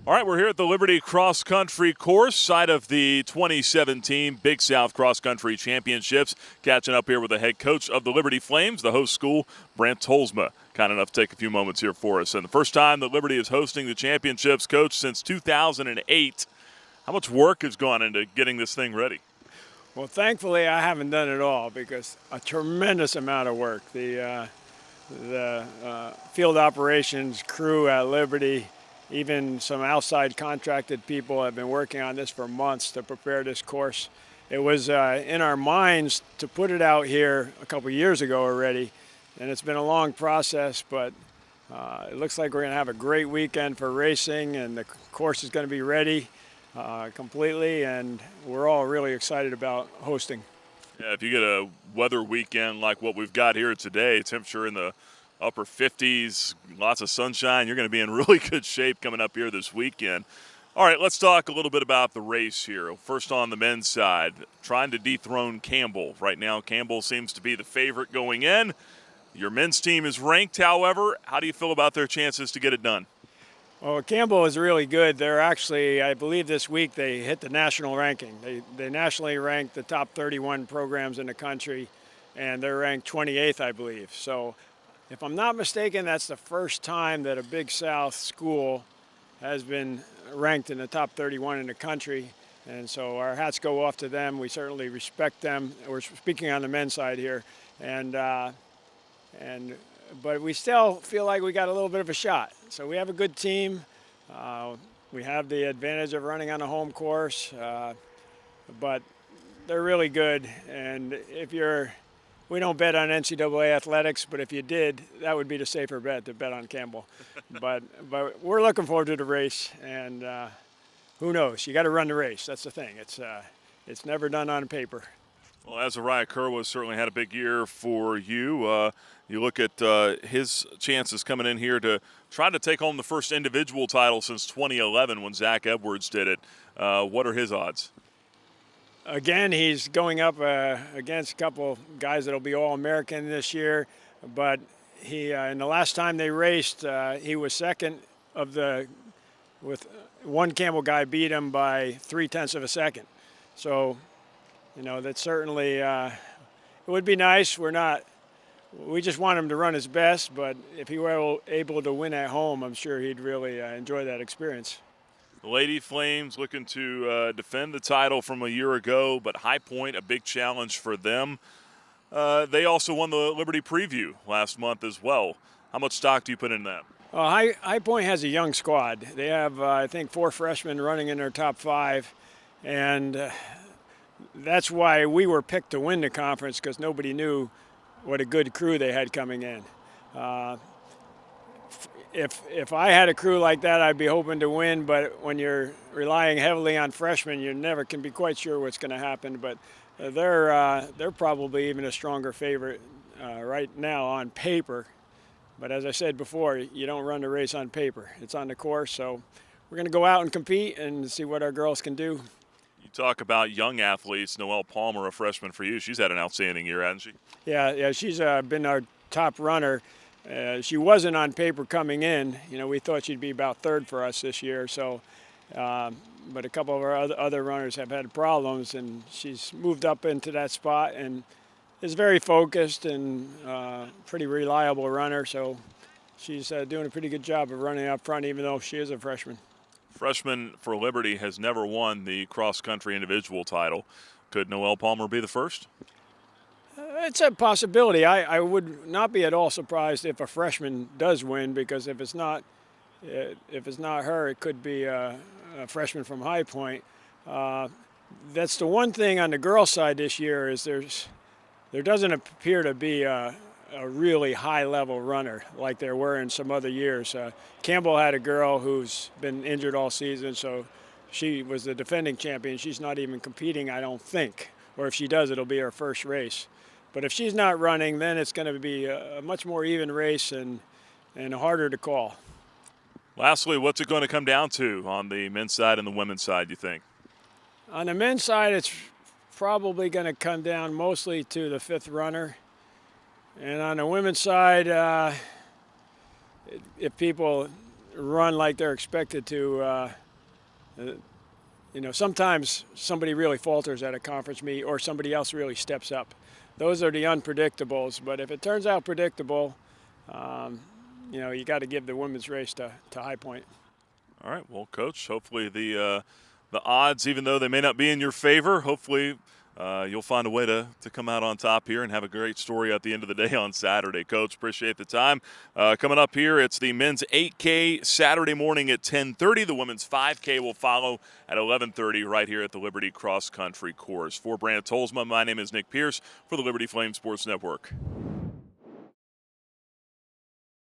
All right, we're here at the Liberty Cross Country course, site of the 2017 Big South Cross Country Championships. Catching up here with the head coach of the Liberty Flames, the host school, Brent Tolsma. Kind enough to take a few moments here for us. And the first time that Liberty is hosting the championships, coach, since 2008. How much work has gone into getting this thing ready? Well, thankfully, I haven't done it all because a tremendous amount of work. The field operations crew at Liberty, even some outside contracted people have been working on this for months to prepare this course. It was in our minds to put it out here a couple years ago already, and it's been a long process, but it looks like we're going to have a great weekend for racing, and the course is going to be ready completely, and we're all really excited about hosting. Yeah, if you get a weather weekend like what we've got here today, temperature in the upper 50s, lots of sunshine, you're going to be in really good shape coming up here this weekend. All right, let's talk a little bit about the race here. First on the men's side, trying to dethrone Campbell. Right now, Campbell seems to be the favorite going in. Your men's team is ranked, however. How do you feel about their chances to get it done? Well, Campbell is really good. They're actually, I believe this week they hit the national ranking. They nationally ranked the top 31 programs in the country, and they're ranked 28th, I believe. So if I'm not mistaken, that's the first time that a Big South school has been ranked in the top 31 in the country. And so our hats go off to them. We certainly respect them. We're speaking on the men's side here. But we still feel like we got a little bit of a shot. So we have a good team. We have the advantage of running on a home course, but they're really good. And we don't bet on NCAA athletics, but if you did, that would be the safer bet to bet on Campbell. but we're looking forward to the race, and who knows? You got to run the race. That's the thing. It's never done on paper. Well, Azariah Kerwa certainly had a big year for you. You look at his chances coming in here to try to take home the first individual title since 2011 when Zach Edwards did it. What are his odds? Again, he's going up against a couple guys that will be All-American this year, but in the last time they raced, he was second with one Campbell guy beat him by 0.3 of a second. So, that certainly it would be nice. We just want him to run his best, but if he were able to win at home, I'm sure he'd really enjoy that experience. The Lady Flames looking to defend the title from a year ago, but High Point, a big challenge for them. They also won the Liberty Preview last month as well. How much stock do you put in that? High Point has a young squad. They have, I think, 4 freshmen running in their top 5, and that's why we were picked to win the conference, because nobody knew what a good crew they had coming in. If I had a crew like that, I'd be hoping to win, but when you're relying heavily on freshmen, you never can be quite sure what's going to happen. But they're probably even a stronger favorite right now on paper. But as I said before, you don't run the race on paper. It's on the course, so we're going to go out and compete and see what our girls can do. You talk about young athletes. Noelle Palmer, a freshman for you. She's had an outstanding year, hasn't she? Yeah, she's been our top runner. She wasn't on paper coming in. We thought she'd be about 3rd for us this year. So, but a couple of our other runners have had problems, and she's moved up into that spot and is very focused and pretty reliable runner. So she's doing a pretty good job of running up front, even though she is a freshman. Freshman for Liberty has never won the cross-country individual title. Could Noelle Palmer be the first? It's a possibility. I would not be at all surprised if a freshman does win, because if it's not her, it could be a freshman from High Point. That's the one thing on the girls' side this year is there doesn't appear to be a really high-level runner like there were in some other years. Campbell had a girl who's been injured all season, so she was the defending champion. She's not even competing, I don't think. Or if she does, it'll be her first race. But if she's not running, then it's going to be a much more even race and harder to call. Lastly, what's it going to come down to on the men's side and the women's side, you think? On the men's side, it's probably going to come down mostly to the 5th runner. And on the women's side, if people run like they're expected to, sometimes somebody really falters at a conference meet or somebody else really steps up. Those are the unpredictables. But if it turns out predictable, you got to give the women's race to High Point. All right, well, Coach, hopefully the odds, even though they may not be in your favor, hopefully you'll find a way to come out on top here and have a great story at the end of the day on Saturday. Coach, appreciate the time. Coming up here, it's the men's 8K Saturday morning at 10:30. The women's 5K will follow at 11:30 right here at the Liberty Cross Country Course. For Brant Tolsma, my name is Nick Pierce for the Liberty Flame Sports Network.